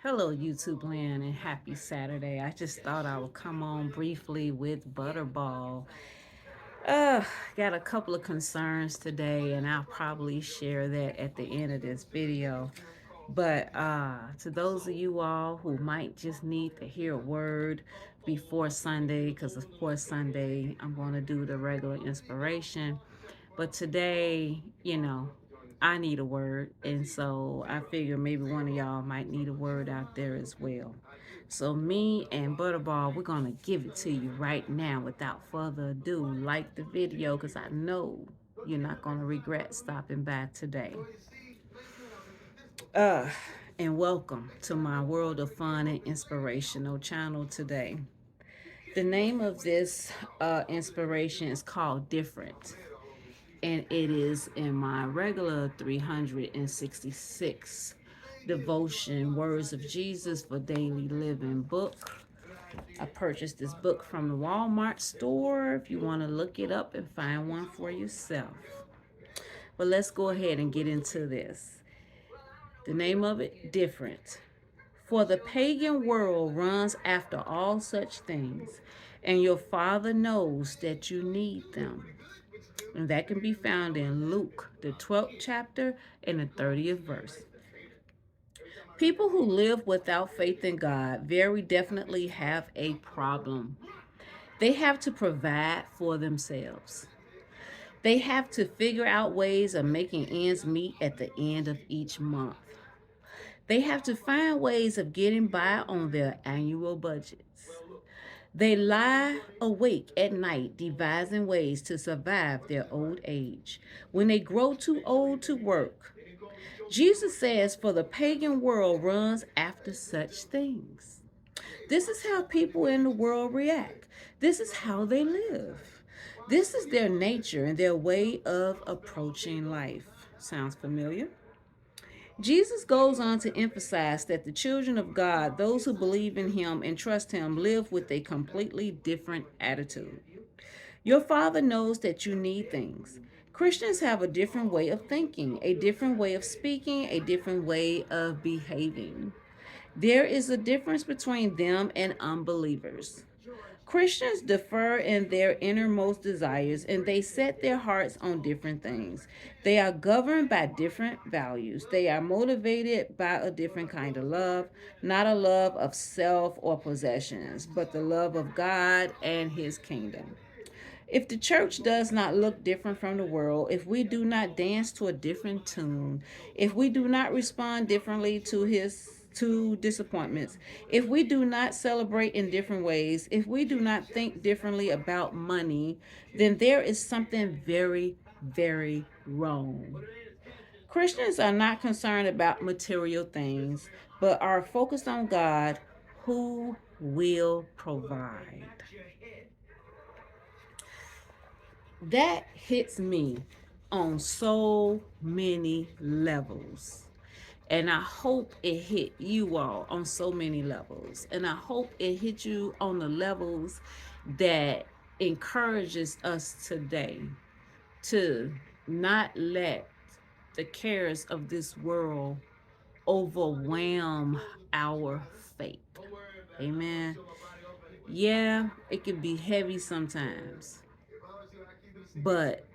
Hello, YouTube land, and happy Saturday. I just thought I would come on briefly with Butterball. Uh, got a couple of concerns today, and I'll probably share that at the end of this video. But to those of you all who might just need to hear a word before Sunday, because of course Sunday I'm going to do the regular inspiration. But today, I need a word. And so I figure maybe one of y'all might need a word out there as well. So me and Butterball, we're going to give it to you right now without further ado. Like the video because I know you're not going to regret stopping by today. Uh, and welcome to my World of Fun and Inspirational channel today. The name of this inspiration is called Different, and it is in my regular 366 devotion Words of Jesus for Daily Living book. I purchased this book from the Walmart store if you want to look it up and find one for yourself. But let's go ahead and get into this. The name of it, Different. For the pagan world runs after all such things, and your Father knows that you need them. And that can be found in Luke, the 12th chapter and the 30th verse. People who live without faith in God very definitely have a problem. They have to provide for themselves. They have to figure out ways of making ends meet at the end of each month. They have to find ways of getting by on their annual budgets. They lie awake at night devising ways to survive their old age. When they grow too old to work, Jesus says, for the pagan world runs after such things. This is how people in the world react. This is how they live. This is their nature and their way of approaching life. Sounds familiar? Jesus goes on to emphasize that the children of God, those who believe in Him and trust Him, live with a completely different attitude. Your Father knows that you need things. Christians have a different way of thinking, a different way of speaking, a different way of behaving. There is a difference between them and unbelievers. Christians differ in their innermost desires and they set their hearts on different things. They are governed by different values. They are motivated by a different kind of love, not a love of self or possessions, but the love of God and His kingdom. If the church does not look different from the world, if we do not dance to a different tune, if we do not respond differently to disappointments, if we do not celebrate in different ways, if we do not think differently about money, then there is something very, very wrong. Christians are not concerned about material things, but are focused on God who will provide. That hits me on so many levels. And I hope it hit you all on so many levels. And I hope it hit you on the levels that encourages us today to not let the cares of this world overwhelm our faith. Amen. Yeah, it can be heavy sometimes, but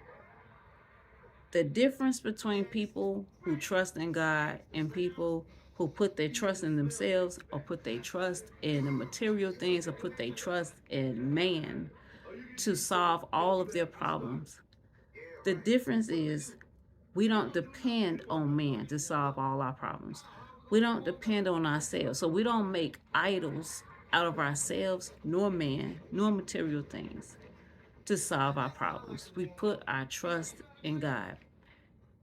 the difference between people who trust in God and people who put their trust in themselves or put their trust in the material things or put their trust in man to solve all of their problems. The difference is we don't depend on man to solve all our problems. We don't depend on ourselves. So we don't make idols out of ourselves, nor man, nor material things to solve our problems. We put our trust in God.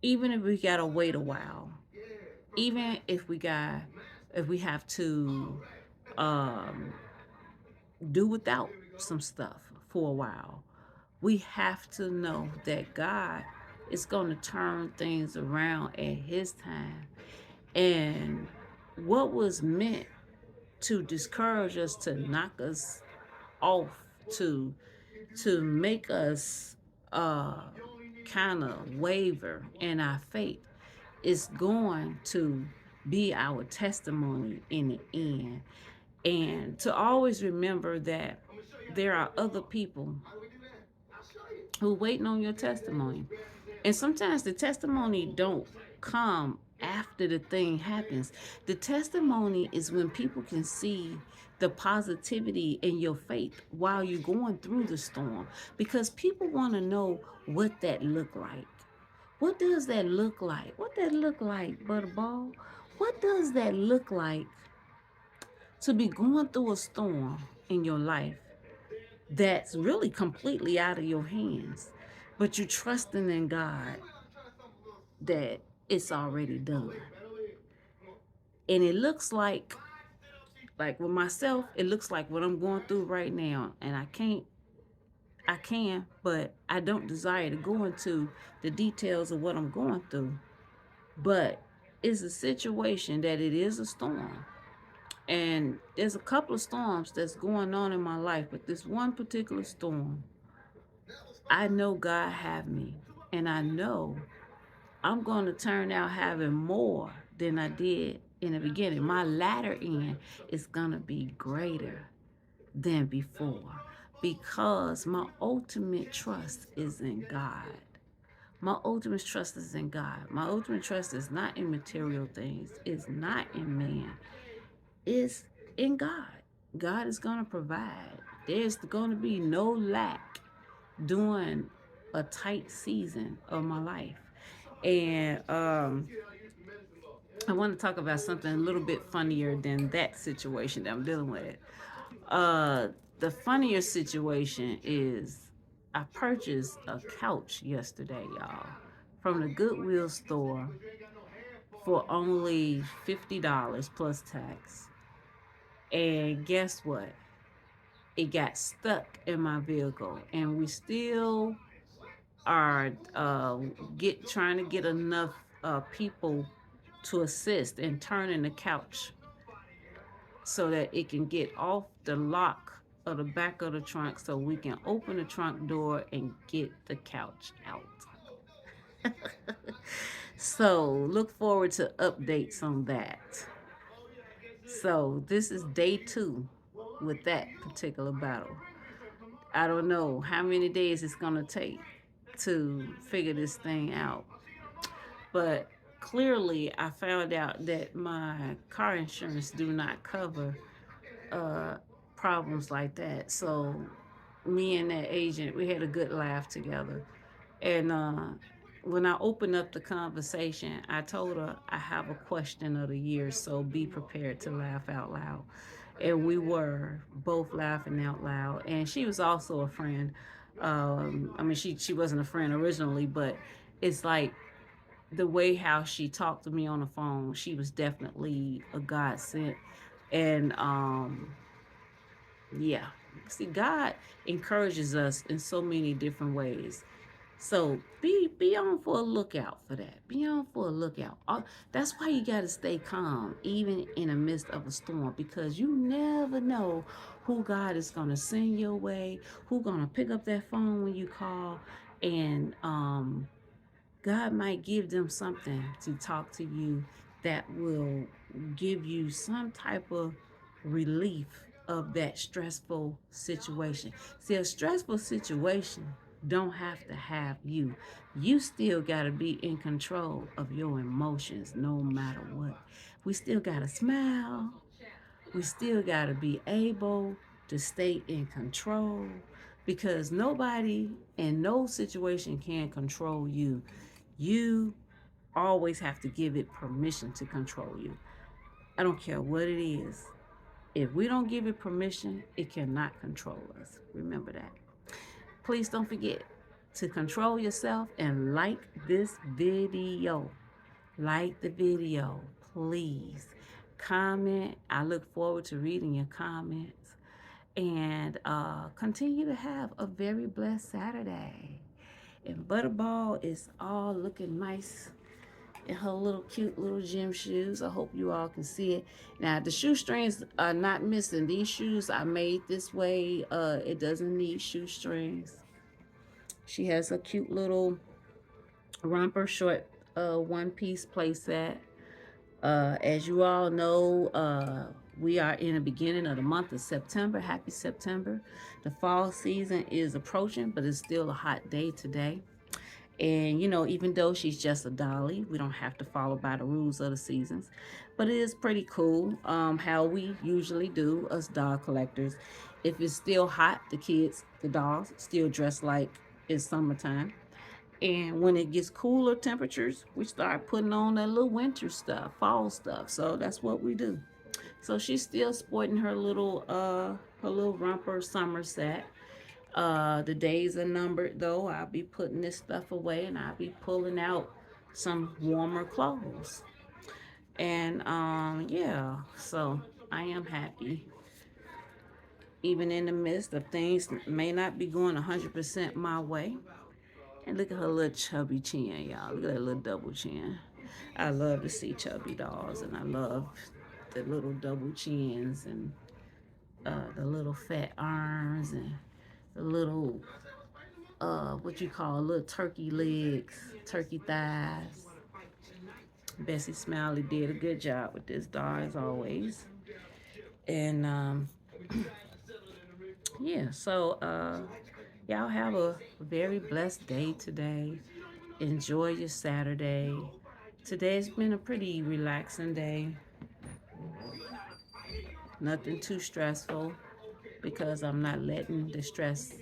Even if we gotta wait a while, even if we have to um, do without some stuff for a while, we have to know that God is going to turn things around at His time. And what was meant to discourage us, to knock us off, to make us uh, kind of waver in our faith is going to be our testimony in the end. And to always remember that there are other people who are waiting on your testimony. And sometimes the testimony don't come after the thing happens. The testimony is when people can see the positivity in your faith while you're going through the storm, because people want to know what that look like. What does that look like? What that look like, Butterball? What does that look like to be going through a storm in your life that's really completely out of your hands, but you're trusting in God that it's already done? And it looks like with myself, it looks like what I'm going through right now, and I can, but I don't desire to go into the details of what I'm going through. But it's a situation that it is a storm. And there's a couple of storms that's going on in my life, but this one particular storm, I know God have me, and I know I'm going to turn out having more than I did in the beginning. My latter end is going to be greater than before, because my ultimate trust is in God. My ultimate trust is in God. My ultimate trust is not in material things. It's not in man. It's in God. God is going to provide. There's going to be no lack during a tight season of my life. And I want to talk about something a little bit funnier than that situation that I'm dealing with. Uh, the funnier situation is I purchased a couch yesterday, y'all, from the Goodwill store for only $50 plus tax. And guess what? It got stuck in my vehicle, and we still are trying to get enough people to assist in turning the couch so that it can get off the lock of the back of the trunk, so we can open the trunk door and get the couch out. So look forward to updates on that. So this is day 2 with that particular battle. I don't know how many days it's gonna take to figure this thing out, but clearly I found out that my car insurance do not cover uh, problems like that. So me and that agent, we had a good laugh together. And when I opened up the conversation, I told her I have a question of the year, so be prepared to laugh out loud. And we were both laughing out loud. And she was also a friend. I mean, she wasn't a friend originally, but it's like the way how she talked to me on the phone, she was definitely a godsend. And yeah, see, God encourages us in so many different ways. So be on for a lookout for that. Be on for a lookout. That's why you got to stay calm, even in the midst of a storm, because you never know who God is gonna send your way, who gonna pick up that phone when you call, and God might give them something to talk to you that will give you some type of relief of that stressful situation. See, a stressful situation don't have to have you. You still got to be in control of your emotions no matter what. We still got to smile. We still got to be able to stay in control, because nobody and no situation can control you. You always have to give it permission to control you. I don't care what it is. If we don't give it permission, it cannot control us. Remember that. Please don't forget to control yourself and like this video. Like the video, please. Comment. I look forward to reading your comments. And continue to have a very blessed Saturday. And Butterball is all looking nice in her little cute little gym shoes. I hope you all can see it. Now the shoestrings are not missing. These shoes are made this way. It doesn't need shoestrings. She has a cute little romper short one piece playset. As you all know, we are in the beginning of the month of September. Happy September. The fall season is approaching, but it's still a hot day today. And you know, even though she's just a dolly, we don't have to follow by the rules of the seasons. But it is pretty cool how we usually do, us doll collectors. If it's still hot, the kids, the dolls, still dress like it's summertime. And when it gets cooler temperatures, we start putting on that little winter stuff, fall stuff. So that's what we do. So she's still sporting her little romper summer set. The days are numbered though. I'll be putting this stuff away and I'll be pulling out some warmer clothes. And yeah, so I am happy. Even in the midst of things may not be going 100% my way. And look at her little chubby chin, y'all. Look at that little double chin. I love to see chubby dolls, and I love the little double chins and the little fat arms and the little what you call little turkey legs, turkey thighs. Bessie Smiley did a good job with this doll as always. And yeah, so y'all have a very blessed day today. Enjoy your Saturday. Today's been a pretty relaxing day. Nothing too stressful because I'm not letting the stress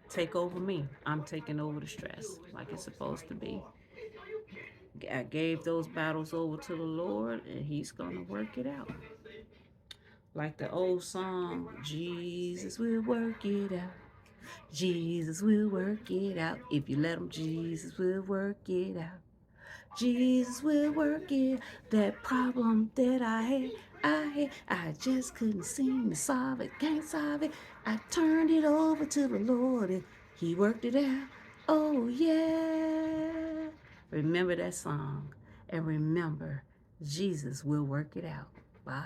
take over me. I'm taking over the stress like it's supposed to be. I gave those battles over to the Lord and He's going to work it out. Like the old song, Jesus will work it out. Jesus will work it out. If you let Him, Jesus will work it out. Jesus will work it. That problem that I just couldn't seem to solve it. Can't solve it. I turned it over to the Lord and He worked it out. Oh yeah. Remember that song and remember Jesus will work it out. Bye.